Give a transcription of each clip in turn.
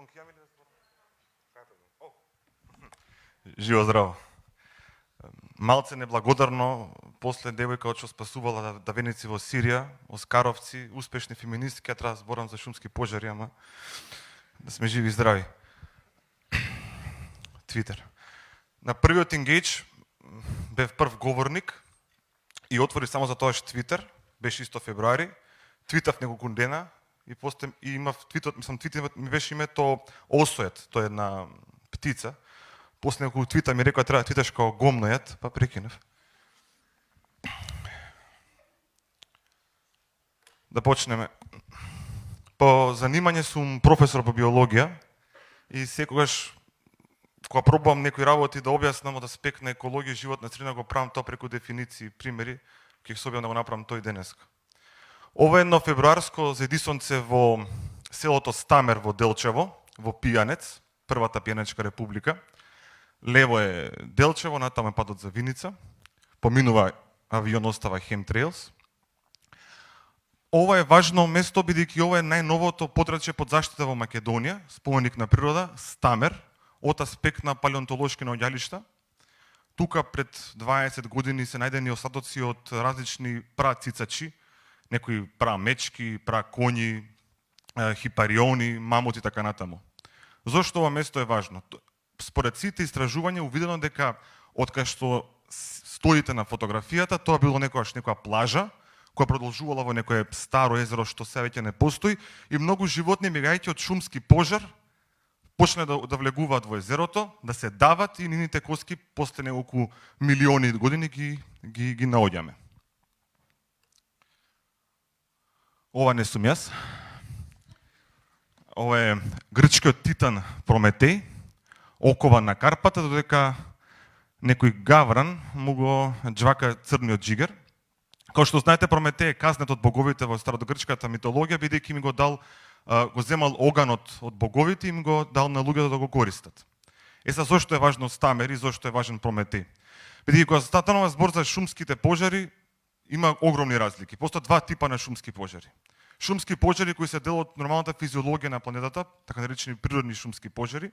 микрофон ќе имам или да зборам? Живо здраво. Малце неблагодарно, после девојка што спасувала давеници во Сирија, оскаровци, успешни феминистки, треба да зборам за шумски пожари, ама да сме живи и здрави. Твитер. На првиот engage бев прв говорник и отвори само за тоа што Твитер, беше исто февруари, твитав неколку дена и после и имав твитот, твитот ми беше името Осојет, тоа е една птица. После неколку твита ми рекоа треба да твиташ како гомнојат, па прекинав. Да почнеме. По занимање сум професор по биологија и секогаш кога пробувам некои работи да објаснам од аспект на екологија и животна средина, го правам тоа преку дефиниции, примери, ќе се објавам да го направам тој денеска. Ова е едно февруарско заедисонце во селото Стамер во Делчево, во Пијанец, првата пијанечка република. Лево е Делчево, натаму е патот за Виница, поминува авион остава Хемтрейлс. Ова е важно место, бидејќи ова е најновото подрачје под заштита во Македонија, споменик на природа, Стамер, од аспект на палеонтолошки наоѓалишта. Тука пред 20 години се најдени остатоци од различни працицачи, некои прамечки, пракоњи, хипариони, мамути и така натаму. Зошто ова место е важно? Според сите истражувања увидено дека откај што стоите на фотографијата, тоа било некоја плажа која продолжувала во некое старо езеро што се веќе не постои и многу животни бегајќи од шумски пожар почнале да влегуваат во езерото, да се дават и нивните коски после неколку милиони години ги наоѓаме. Ова не сум јас. Ова е грчкиот титан Прометеј, окован на Карпата, додека некој гавран му го џвака црниот џигер. Као што знаете, Прометеј е казнет од боговите во старогрчката митологија, бидејќи им го земал оганот од боговите и им го дал на луѓето да го користат. Зошто е важно Стамер и зошто е важен Прометеј? Бидејќи кога станува збор за шумските пожари, има огромни разлики. Постојат два типа на шумски пожари. Шумски пожари кои се дел од нормалната физиологија на планетата, така наречени природни шумски пожари,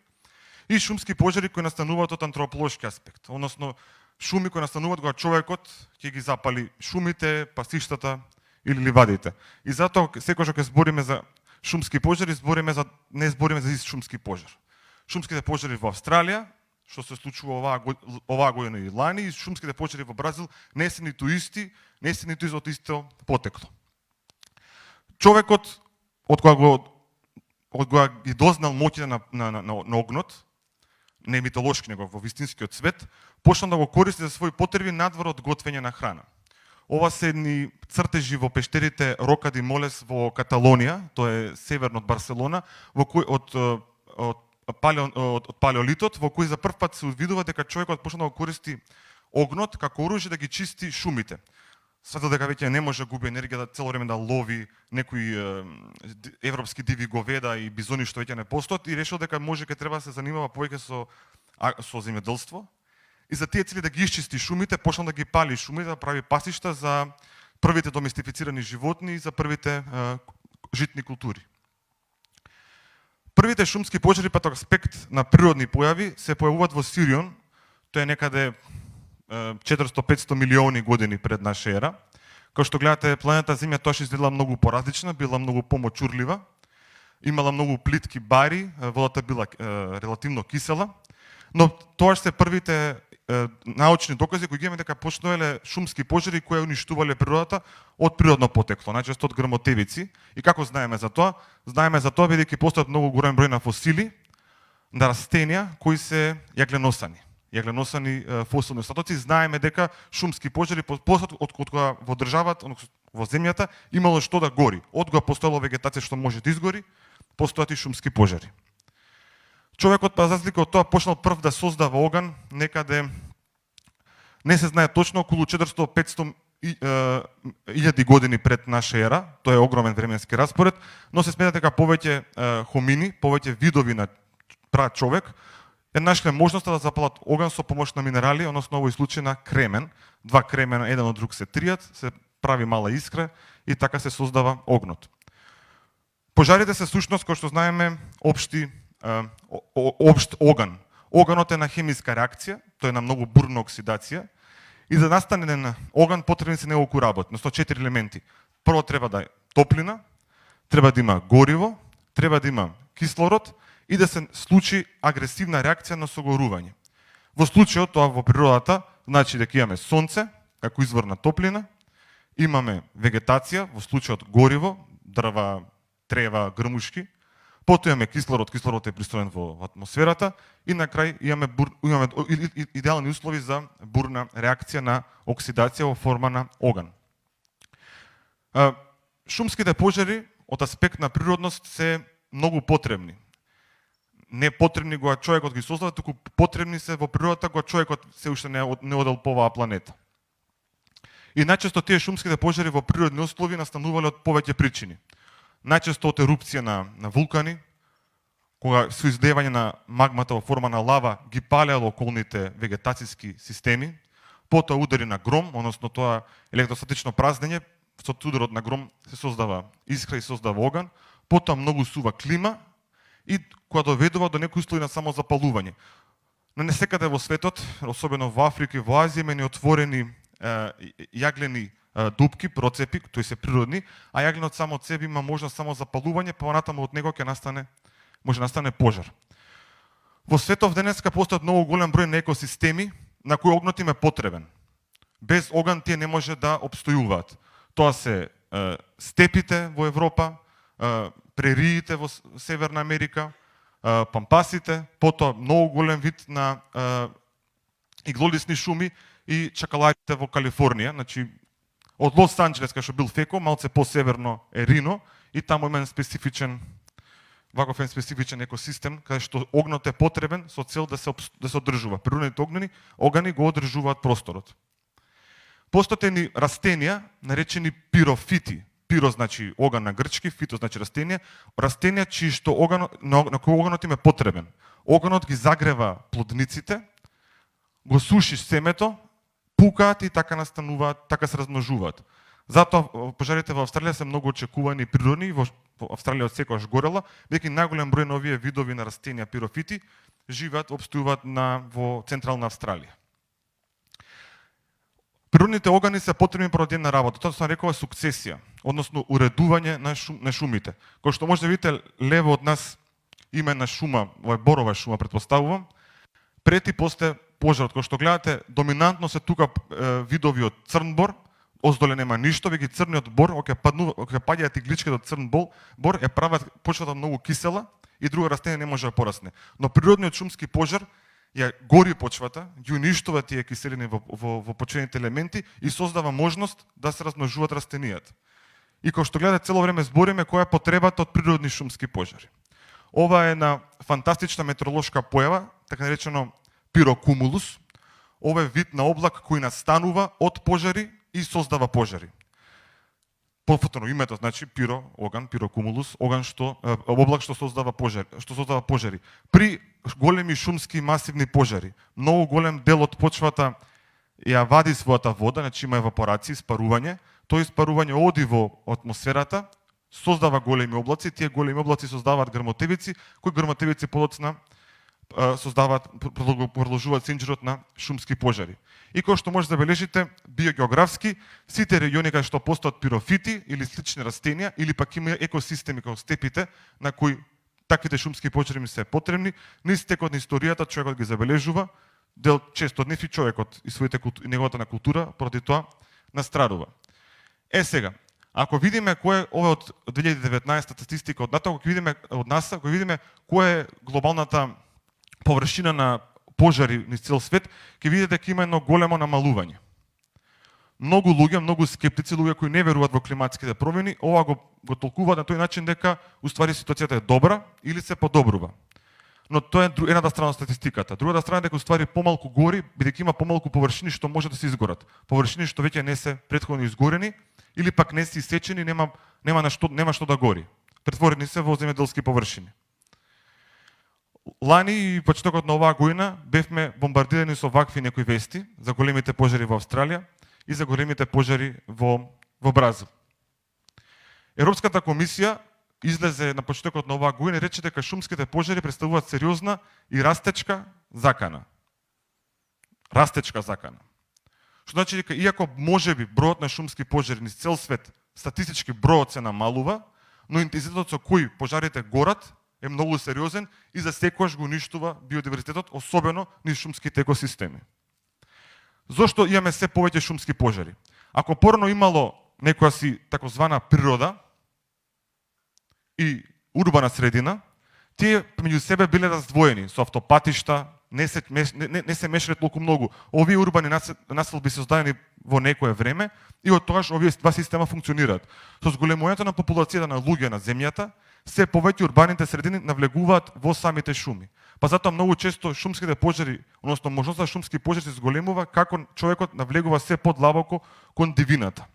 и шумски пожари кои настануваат од антрополошки аспект, односно шуми кои настануваат кога човекот ќе ги запали шумите, пасиштата или ливадите. И затоа секогаш кога збориме за шумски пожари, не збориме за ист шумски пожар. Шумските пожари во Австралија, што се случува оваа година и лани, и шумските пожари во Бразил не се ниту исти, не се ниту од исто потекло. Човекот од кога ги дознал моќите на огнот, не митолошки, него во вистинскиот свет, почнал да го користи за своји потреби надвор од готвење на храна. Ова се едни цртежи во пештерите Рока ди Молес во Каталонија, тоа е северно од Барселона, во кој од палеолитот, во кој за прв пат се увидува дека човекот почнал да го користи огнот како оружје да ги чисти шумите. Сватил дека веќе не може да губи енергија да цело време да лови некои европски диви говеда и бизони што веќе не постојат и решил дека може ке треба да се занимава повеќе со земјоделство. И за тие цели да ги исчисти шумите, почнал да ги пали шумите, да прави пасишта за првите доместифицирани животни и за првите житни култури. Првите шумски пожари пат аспект на природни појави се појавуваат во Сирион, тоа е некаде 400-500 милиони години пред наша ера. Као што гледате, планета Земја тоа што изгледала многу поразлична, била многу помочурлива, имала многу плитки бари, водата била релативно кисела, но тоа се првите научни докази кои ги имаме дека почнале шумски пожари кои уништувале природата од природно потекло, најчесто од грмотевици. И како знаеме за тоа? Знаеме за тоа бидејќи постојат многу голем број на фосили на растенија кои се јагленосани фосилни остатоци. Знаеме дека шумски пожари постојат од кога во државата, во земјата имало што да гори. Од кога постоело вегетација што може да изгори, постојат и шумски пожари. Човекот, па за разлика од тоа, почнал прв да создава оган некаде, не се знае точно, околу 400-500 илјади години пред наша ера. Тоа е огромен временски распоред, но се смета дека повеќе хомини, повеќе видови на прачовек нашле можноста да запалат оган со помош на минерали, односно овој случај на кремен. Два кремена еден од друг се тријат, се прави мала искра и така се создава огнот. Пожарите се сушност, кој што знаеме, општи општ оган. Оганот е на хемиска реакција, тој е на многу бурна оксидација, и за да настане оган потребни се неколку работи, но со 4 елементи. Прво треба да е топлина, треба да има гориво, треба да има кислород и да се случи агресивна реакција на согорување. Во случајот тоа во природата значи дека имаме сонце како извор на топлина, имаме вегетација, во случајот гориво, дрва, трева, грмушки, потоа имаме кислород, кислород е пристроен во атмосферата и на крај имаме идеални услови за бурна реакција на оксидација во форма на оган. Шумските пожари од аспект на природност се многу потребни. Не потребни кога човекот ги создава, туку потребни се во природата кога човекот се уште не одел по оваа планета. И најчесто тие шумските пожари во природни услови настанувале од повеќе причини. Најчесто од ерупција на вулкани, кога со излевање на магмата во форма на лава ги палело околните вегетацијски системи, потоа удари на гром, односно тоа електростатично празнење, со ударот на гром се создава искра и создава оган, потоа многу сува клима и која доведува до некои услови на самозапалување. Но не секаде во светот, особено во Африка и во Азија, има неотворени јаглени дупки, процепи, тои се природни, а јагленот само од себе има можност само запалување, па понатаму од него може настане пожар. Во светот денеска постојат многу голем број на екосистеми на кои огнот им е потребен. Без оган тие не може да опстојуваат. Тоа се степите во Европа, прериите во Северна Америка, пампасите, потоа многу голем вид на иглолисни шуми и чакаларите во Калифорнија, значи од Лос Анџелес, кај што бил Феко, малце посеверно е Рино, и таму има специфичен екосистем, каде што огнот е потребен со цел да се одржува. Природните огани го одржуваат просторот. Постојат ни растенија, наречени пирофити. Пиро значи оган на грчки, фито значи растенија. Растенија чии што на кои оганот им е потребен. Оганот ги загрева плодниците, го суши семето, пукаат и така настануваат, така се размножуваат. Затоа пожарите во Австралија се многу очекувани и природни, во Австралија од секогаш горела, веќе најголем број на овие видови на растенија пирофити живеат, опстојуваат во централна Австралија. Природните огани се потребни поради една работа, тоа се нарекува сукцесија, односно уредување на шумите. Кој што може да видите лево од нас има една шума, ова е борова шума, претпоставувам, пред и после пожарот, кој што гледате, доминантно се тука видови од црн бор, оздоле нема ништо, веќе црниот бор, кога паѓаат игличките од црн бор, е прават почвата многу кисела и друго растение не може да порасне. Но природниот шумски пожар ја гори почвата, ги уништува тие киселини во почвените елементи и создава можност да се размножуваат растенијата. И кој што гледате цело време збориме која е потребата од природни шумски пожари. Ова е една фантастична метеоролошка појава, така наречено пирокумулус. Ова е вид на облак кој настанува од пожари и создава пожари. Повторно името значи пиро, оган, пирокумулус, оган облак што создава пожари. При големи шумски масивни пожари, многу голем дел од почвата ја вади својата вода, значи има евапорација, испарување, тоа испарување оди во атмосферата, создава големи облаци, тие големи облаци создаваат грмотевици, кои грмотевици подоцна продолжуваат синџирот на шумски пожари. И кој што може да забележите, биогеографски, сите региони кај што постојат пирофити или слични растенија, или пак има екосистеми како степите, на кои таквите шумски пожари ми се потребни, низ текот на историјата човекот ги забележува, дел често од нив и човекот и неговата на култура, поради тоа настрадува. Сега, ако видиме кој е ова од 2019 статистика од НАТО, ако видиме од НАСА, ако видиме која е глобалната површина на пожари низ цел свет, ќе видите дека има едно големо намалување. Многу луѓе, многу скептици, луѓе кои не веруваат во климатските промени, ова го толкуваат на тој начин дека уствари ситуацијата е добра или се подобрува. Но тоа е едната страна од статистиката. Другата страна е дека уствари помалку гори, бидејќи има помалку површини што може да се изгорат. Површини што веќе не се претходно изгорени или пак не се исечени, нема што да гори. Претворени се во земјоделски површини. Лани и почетокот на оваа година бевме бомбардирани со вакви некои вести за големите пожари во Австралија и за големите пожари во Бразил. Европската комисија излезе на почетокот на оваа година и рече дека шумските пожари представуваат сериозна и растечка закана. Растечка закана. Што значи дека иако можеби бројот на шумски пожари низ цел свет статистички бројот се намалува, но интензитетот со кој пожарите горат е многу сериозен и за секојаш го уништува биодиверзитетот, особено низ шумските екосистеми. Зошто имаме се повеќе шумски пожари? Ако порано имало некоја си таkozvana природа и урбана средина, тие меѓу себе биле раздвоени со автопатишта, не се мешале толку многу. Овие урбани населби се создадени во некое време и од тогаш овие два система функционираат. Со зголемувањето на популацијата на луѓе на земјата, се повеќе урбаните средини навлегуваат во самите шуми. Па затоа многу често шумските пожари, односно можноста за шумски пожари се зголемува како човекот навлегува се подлабоко кон дивината.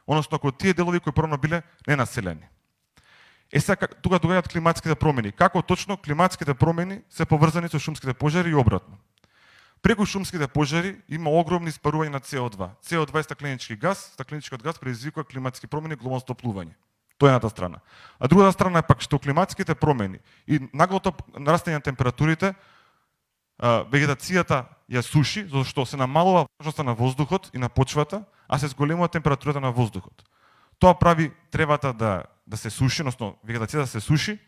Односно кон тие делови кои порано биле ненаселени. Сега тука доаѓаат климатските промени. Како точно климатските промени се поврзани со шумските пожари и обратно. Преку шумските пожари има огромни испарувања на CO2. CO2 е стакленички газ, стакленичкиот газ предизвикува климатски промени и глобално стоплување. Тоа е едната страна. А другата страна е пак што климатските промени и наглото нарастање на температурите, вегетацијата ја суши, зашто се намалува влажноста на воздухот и на почвата, а се зголемува температурата на воздухот. Тоа прави тревата да се суши, односно вегетацијата да се суши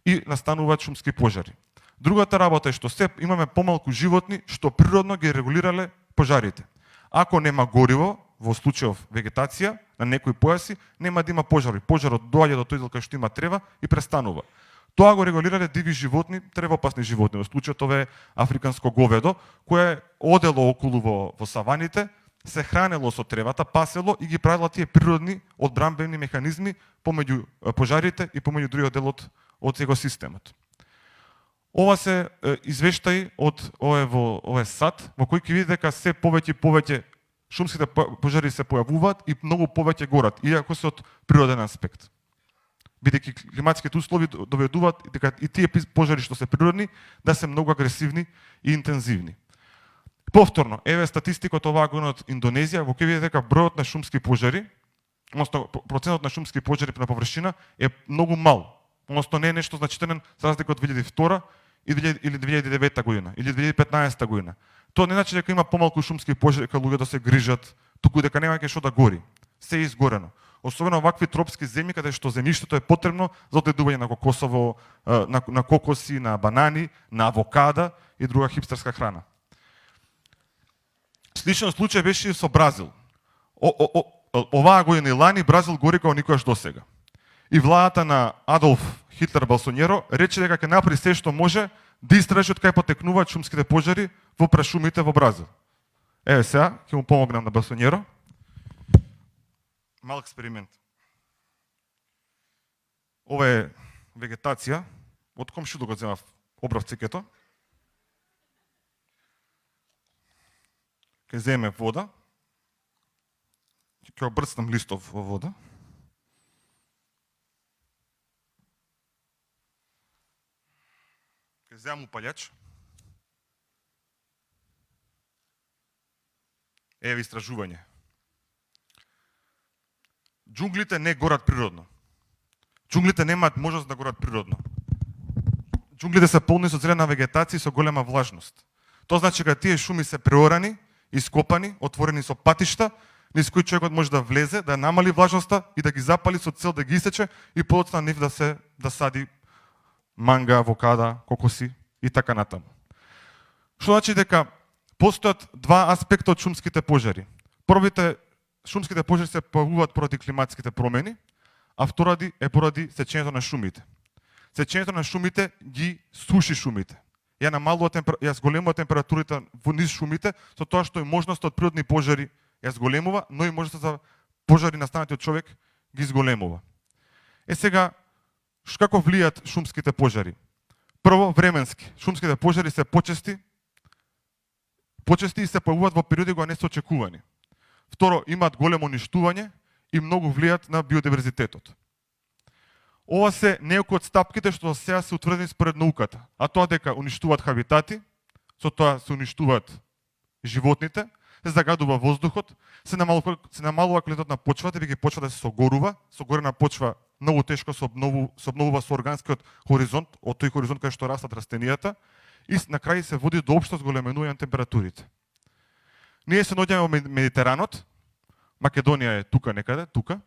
и настануваат шумски пожари. Другата работа е што се имаме помалку животни што природно ги регулирале пожарите. Ако нема гориво, во случајов вегетација на некои појаси, нема да има пожари. Пожарот доаѓа до тој дел кај што има трева и престанува. Тоа го регулирале диви животни, тревоопасни животни. Во случајот ова е африканско говедо, кое одело околу во саваните, се хранело со тревата, пасело и ги правило тие природни одбранбени механизми помеѓу пожарите и помеѓу другиот дел од екосистемот. Ова се извештаи од овој сад, во кој ќе видите дека се повеќе и повеќе шумските пожари се појавуваат и многу повеќе горат, иако се од природен аспект. Бидејќи климатските услови доведуваат дека и тие пожари што се природни да се многу агресивни и интензивни. Повторно, еве статистиката оваа година од Индонезија, во кој видите дека бројот на шумски пожари, односно процентот на шумски пожари на површина е многу мал. Односно не е нешто значителен за разлика од 2002 или 2009 година или 2015 година. Тоа не значи дека има помалку шумски пожари кај луѓето се грижат, туку дека нема ќе што да гори. Се е изгорено. Особено вакви тропски земји каде што земјиштето е потребно за одгледување на кокосово, на кокоси, на банани, на авокада и друга хипстерска храна. Сличен случај беше и со Бразил. Оваа година и лани Бразил гори како никогаш досега. И владата на Адолф Хитлер Балсонјеро рече дека ќе направи се што може да истражи од кај потекнуваат шумските пожари во прашумите во Бразил. Еве сега ќе му помогнам на Балсонјеро. Мал експеримент. Ова е вегетација. Од комшило го земав обрав цикето. Ќе земе вода. Ќе обрцнам листов во вода. Ќе земам упалјач. Еве истражување. Джунглите не горат природно. Джунглите немаат можност да горат природно. Джунглите се полни со зелена вегетација и со голема влажност. Тоа значи дека тие шуми се преорани, ископани, отворени со патишта, низ кои човекот може да влезе, да намали влажноста и да ги запали со цел да ги исече и подоцна нив да сади манга, авокада, кокоси и така натаму. Што значи дека постојат два аспекта од шумските пожари. Првите шумските пожари се појавуваат поради климатските промени, а вторади е поради сечењето на шумите. Сечењето на шумите ги суши шумите. Ја зголемува температурите во низ шумите, со тоа што и можноста од природни пожари ја зголемува, но и можноста за пожари настанати од човек ги зголемува. Сега, како влијаат шумските пожари? Прво, временски. Шумските пожари се почести и се појавуваат во периоди кога не се очекувани. Второ, имаат големо уништување и многу влијаат на биодиверзитетот. Ова се некои од стапките што сега се утврдени според науката, а тоа дека уништуваат хабитати, со тоа се уништуваат животните, се загадува воздухот, се намалува квалитетот на почвата, веќе почвата се согорува, согорена почва многу тешко се обновува со органскиот хоризонт, од тој хоризонт кај што растат растенијата, и на крај се води до општо зголеменување на температурите. Ние се наоѓаме во Медитеранот, Македонија е тука некаде, тука,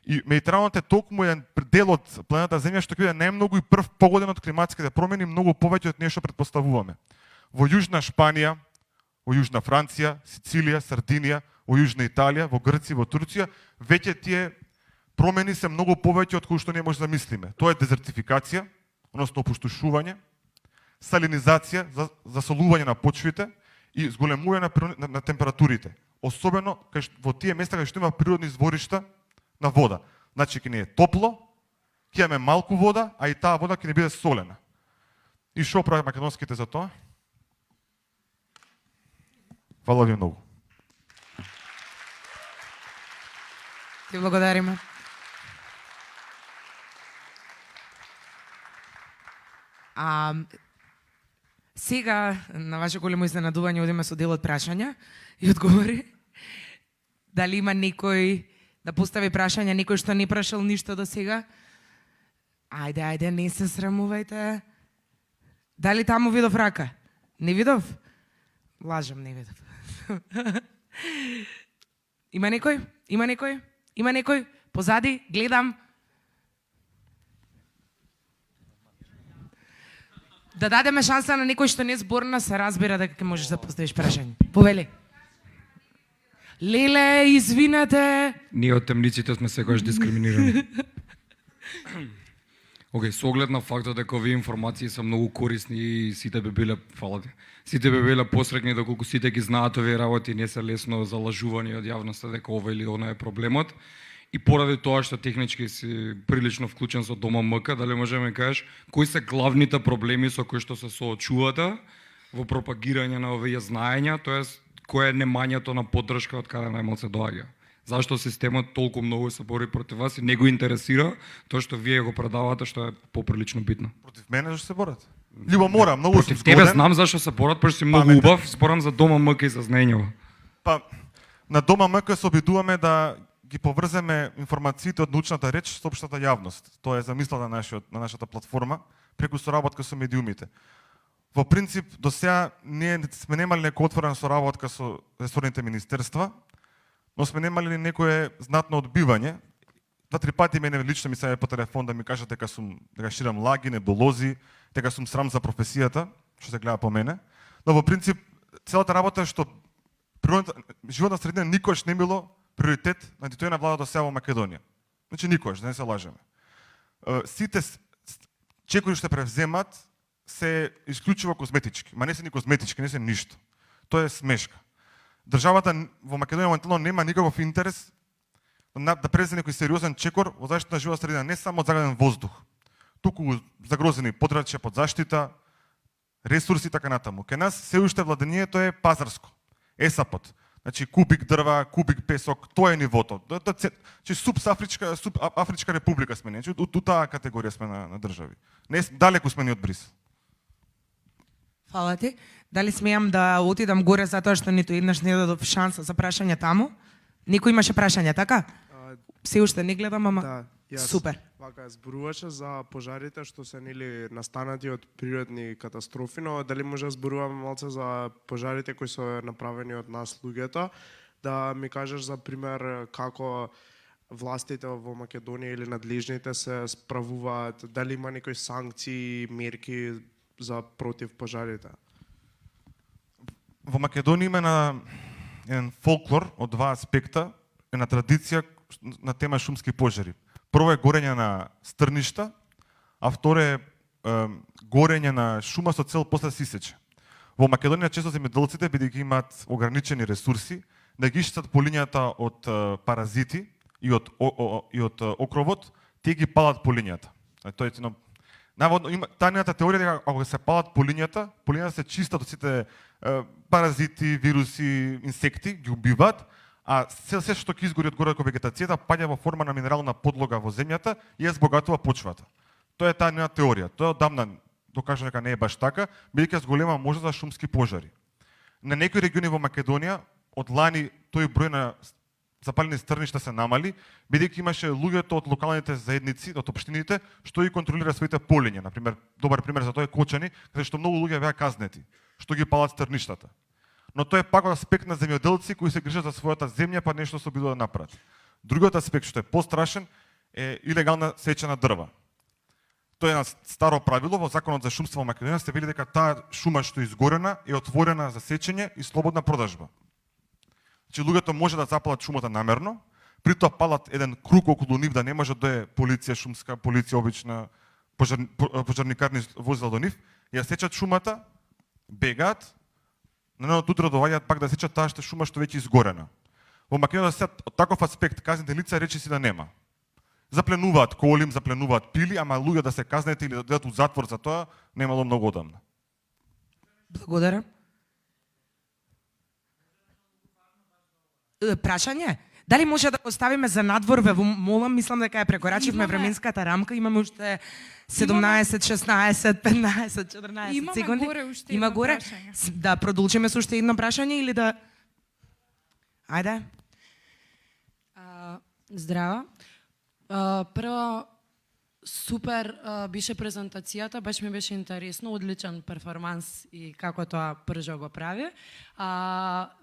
и Медитеранот е токму еден дел од планетата Земја што ќе биде најмногу и прв погоден од климатските промени, многу повеќе од нешто претпоставуваме. Во Јужна Шпанија, во Јужна Франција, Сицилија, Сардинија, во Јужна Италија, во Грција, во Турција, веќе тие промени се многу повеќе од кои што не може да мислиме. Тоа е дезертификација, односно опустошување, салинизација, засолување на почвите и зголемување на температурите. Особено во тие места кај што има природни изворишта на вода. Значи ќе не е топло, ќе имаме малку вода, а и таа вода ќе не биде солена. И што прави македонските за тоа? Фала ви многу. Ти благодариме. Сега, на ваше големо изненадување, одиме со дел од прашања и одговори. Дали има некој да постави прашања, некој што не прашал ништо до сега? Ајде, не се срамувајте. Дали таму видов рака? Не видов? Лажам, не видов. Има некој? Има некој? Има некој? Позади, гледам. Да дадеме шанса на некој што не зборна, се разбира дека ќе можеш да поставиш прашање. Повели. Леле, извинете. Ние од темниците сме секогаш дискриминирани. Океј, со оглед на фактот дека овие информации се многу корисни и сите би биле, фала ти, сите би биле посрекни доколку сите ги знаат овие работи, не се лесно залажувани од јавноста дека ова или она е проблемот. И поради тоа што технички си прилично вклучен со Дома МК, дали можеме да кажеш кои се главните проблеми со кои што се соочувате во пропагирање на овие знаења, тоест кое е немањето на поддршка од каде најмалку се доаѓа? Зашто системот толку многу се бори против вас и не го интересира тоа што вие го предавате, што е поприлично битно? Против мене зашто се борат? Љубомора, многу сум Против згоден. тебе знам зашто се борат, пошто си многу убав, зборам за Дома МК и за Знењево. Па, на Дома МК се обидуваме да ги поврземе информациите од научната реч со општата јавност. Тоа е замислата на нашата платформа, преку соработка со медиумите. Во принцип, до сега ние сме немали некоја отворена соработка со ресорните министерства, но сме немали некое знатно одбивање. 2-3 пати мене лично ми се по телефон да ми кажат дека ширам лаги, недолози, дека сум срам за професијата, што се гледа по мене. Но во принцип, целата работа е што животна средина никош не било приоритет на ниту една влада до сега во Македонија. Значи никош, да не се лажеме. Сите чекори што превземат се исклучиво козметички, ма не се ни козметички, не се ништо. Тоа е смешка. Државата во Македонија моментално нема никаков интерес да превзе некој сериозен чекор во заштита на животна средина, не само од загаден воздух, туку загрозени подрачја под заштита, ресурси и така натаму. Кај нас се уште владењето е пазарско, ЕСАПот. Значи кубик дрва, кубик песок, тоа е нивото. Значи субафричка република сме, значи у таа категорија сме на држави. Не далеку сме ни од Брис. Фала ти. Дали смеам да отидам горе затоа што ниту еднаш не дадов шанса за прашање таму? Никој имаше прашање, така? Се уште не гледам, ама Да, јас. супер. Вака, зборуваше за пожарите што се нели настанати од природни катастрофи, но дали може да зборуваме малце за пожарите кои се направени од нас луѓето, да ми кажеш за пример како властите во Македонија или надлежните се справуваат, дали има некои санкции, мерки за против пожарите? Во Македонија има еден фолклор од два аспекта, една традиција на тема шумски пожари. Прво е горење на стрништа, а второ е горење на шума со цел после да се исече. Во Македонија често земјоделците, бидејќи имаат ограничени ресурси, да ги иштат полињата од паразити и од окровот, тие ги палат полињата. Тоа е наводно има тајната теорија дека ако се палат полињата се чистат од сите паразити, вируси, инсекти, ги убиваат, а се што ќе изгори од горе како вегетацијата паѓа во форма на минерална подлога во земјата и ја збогатува почвата. Тоа е таа нема теорија. Тоа одамна докажано дека не е баш така, бидејќи зголема можност за шумски пожари. На некои региони во Македонија од лани тој број на запалени стрништа се намали, бидејќи имаше луѓето од локалните заедници, од општините, што ги контролира своите полиња. Например, добар пример за тоа е Кочани, каде што многу луѓе беа казнети, што ги палат стрништата. Но тоа е пак од аспект на земјоделци кои се грижат за својата земја, па нешто се обидува да направат. Другиот аспект што е пострашен е илегална сеча на дрва. Тоа е едно старо правило во Законот за шумство во Македонија, се вели дека таа шума што е изгорена е отворена за сечење и слободна продажба. Значи луѓето може да запалат шумата намерно, при тоа палат еден круг околу нив да не може да е полиција шумска, полиција обична, пожарникарни возила до нив, ја сечат шумата, бегаат, на едно утро доаѓаат пак да сечат таа шума што веќе изгорена. Во Македонија се од таков аспект казните лица речиси да нема. Запленуваат колим, запленуваат пили, ама луѓе да се казнете или да дадат у затвор за тоа немало многу одамна. Благодарам. Прашање? Дали може да поставиме за надвор, ве молам, мислам дека ја прекорачивме временската рамка, имаме уште 17, 16, 15, 14 секунди. Имаме горе уште Има едно горе. прашање. Да продолжиме со уште едно прашање или да... Ајде. Здраво. Прво, супер беше презентацијата, баш ми беше интересно, одличен перформанс и како тоа Пржо го прави.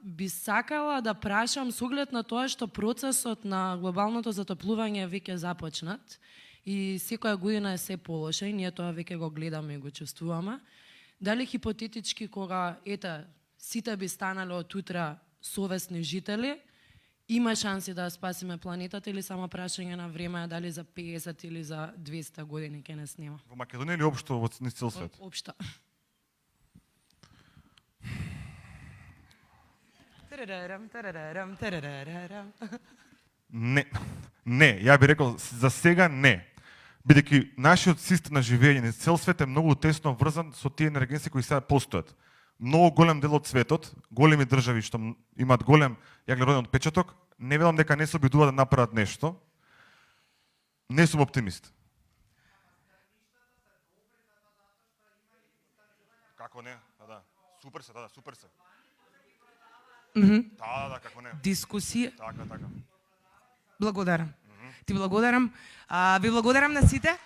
Би сакала да прашам с оглед на тоа што процесот на глобалното затоплување веќе започнат и секоја година е се полоша и ние тоа веќе го гледаме и го чувствуваме. Дали хипотетички кога сите би станале од утра совесни жители, има шанси да спасиме планетата или само прашање на време дали за 50 или за 200 години ќе не снема? Во Македонија или општо во цел свет? Општо. Не, ја би рекол за сега не. Бидејќи нашиот систем на живење на цел свет е многу тесно врзан со тие енергенси кои сега постојат. Многу голем дел од светот, големи држави што имаат голем јаглероден отпечаток, не велам дека не се обидуваат да направат нешто. Не сум оптимист. Како не? Да. Супер се, да, супер се. Да, како не. Дискусија. Така. Благодарам. Ти благодарам. Ви благодарам на сите.